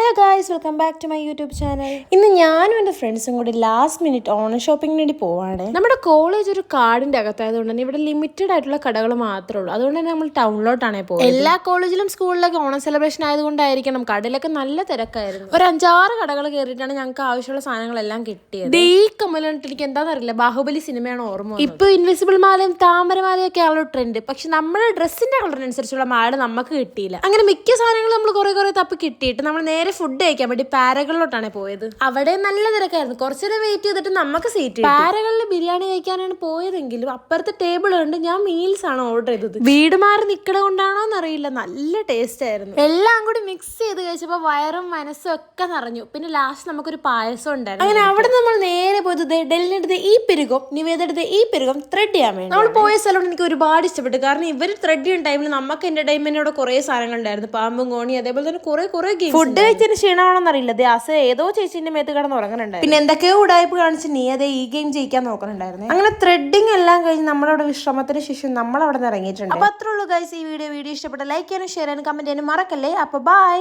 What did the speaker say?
Hello guys, welcome back to my YouTube channel. ഇന്ന് ഞാനും എൻ്റെ ഫ്രണ്ട്സും കൂടി ലാസ്റ്റ് മിനിറ്റ് ഓണം ഷോപ്പിങ്ങിന് വേണ്ടി പോവാണ്. നമ്മുടെ കോളേജ് ഒരു കാടിൻ്റെ അകത്തായതുകൊണ്ട് തന്നെ ഇവിടെ ലിമിറ്റഡ് ആയിട്ടുള്ള കടകൾ മാത്രമേ ഉള്ളൂ. അതുകൊണ്ട് തന്നെ നമ്മൾ ടൗണിലോട്ടാണ് പോകുന്നത്. എല്ലാ കോളേജിലും സ്കൂളിലൊക്കെ ഓണം സെലിബ്രേഷൻ ആയതുകൊണ്ടായിരിക്കണം കടയിലൊക്കെ നല്ല തിരക്കായിരുന്നു. ഒരു 5-6 കടകൾ കയറിയിട്ടാണ് ഞങ്ങൾക്ക് ആവശ്യമുള്ള സാധനങ്ങളെല്ലാം കിട്ടിയത്. ഈ കമ്മലിട്ട് എനിക്ക് എന്താണെന്നറിയില്ല, ബാഹുബലി സിനിമയാണ് ഓർമ്മ. ഇപ്പൊ ഇൻവിസിബിൾ മാലയും താമരമാലയും ഒക്കെ ആണല്ലോ ട്രെൻഡ്. പക്ഷെ നമ്മുടെ ഡ്രസ്സിന്റെ കളറിനനുസരിച്ചുള്ള മാല നമുക്ക് കിട്ടിയില്ല. അങ്ങനെ മിക്ക സാധനങ്ങളും നമ്മൾ കുറെ തപ്പി കിട്ടിയിട്ട് നമ്മൾ നേരെ ഫുഡ് കഴിക്കാൻ വേണ്ടി പാരകളിലോട്ടാണ് പോയത്. അവിടെ നല്ല തിരക്കായിരുന്നു. കുറച്ചേരം വെയിറ്റ് ചെയ്തിട്ട് നമുക്ക് സീറ്റ്. പാരകളിൽ ബിരിയാണി കഴിക്കാനാണ് പോയതെങ്കിലും അപ്പുറത്തെ ടേബിൾ ഉണ്ട്. ഞാൻ മീൽസ് ആണ് ഓർഡർ ചെയ്തത്. വീട് മാറി നിക്കണ കൊണ്ടാണോ എന്നറിയില്ല, നല്ല ടേസ്റ്റ് ആയിരുന്നു. എല്ലാം കൂടി മിക്സ് ചെയ്ത് കഴിച്ചപ്പോൾ വയറും മനസ്സും ഒക്കെ നിറഞ്ഞു. പിന്നെ ലാസ്റ്റ് നമുക്കൊരു പായസം ഉണ്ടായിരുന്നു. അങ്ങനെ അവിടെ നമ്മൾ നേരെ പോയത് ഡെല്ലിനെടുത്ത് ഈ പെരുകം, നിവേദെടുത്ത് ഈ പെരുകം ത്രെഡ് ചെയ്യാൻ വേണ്ടി. നമ്മൾ പോയ സ്ഥലം എനിക്ക് ഒരുപാട് ഇഷ്ടപ്പെട്ടു. കാരണം ഇവർ ത്രെഡ് ചെയ്യുന്ന ടൈമിൽ നമുക്ക് എന്റർടൈൻമെന്റിനോട് കുറെ സാധനങ്ങൾ ഉണ്ടായിരുന്നു. പാമ്പും കോണി, അതേപോലെ തന്നെ കുറെ ഫുഡ് കഴിച്ചതിന് ക്ഷീണമാണെന്നറിയില്ല. ഏതോ ചേച്ചിന്റെ മേത്ത് കിടന്ന് ഉറങ്ങുന്നുണ്ടായിരുന്നു. പിന്നെ എന്തൊക്കെയോ ഉടായ്പ കാണിച്ച് നീ അതേ ഈ ഗെയിം ജയിക്കാൻ നോക്കുന്നുണ്ടായിരുന്നു. അങ്ങനെ ത്രെഡിങ് എല്ലാം കഴിഞ്ഞ് നമ്മളവിടെ വിശ്രമത്തിന് ശേഷം നമ്മൾ അവിടെ നിന്ന് ഇറങ്ങിയിട്ടുണ്ട്. അപ്പൊ അത്രേ ഉള്ളൂ ഗൈസ്. ഈ വീഡിയോ ഇഷ്ടപ്പെട്ട ലൈക്ക് ചെയ്യാനും ഷെയർ ചെയ്യാനും കമന്റ് ചെയ്യാനും മറക്കല്ലേ. അപ്പൊ ബൈ.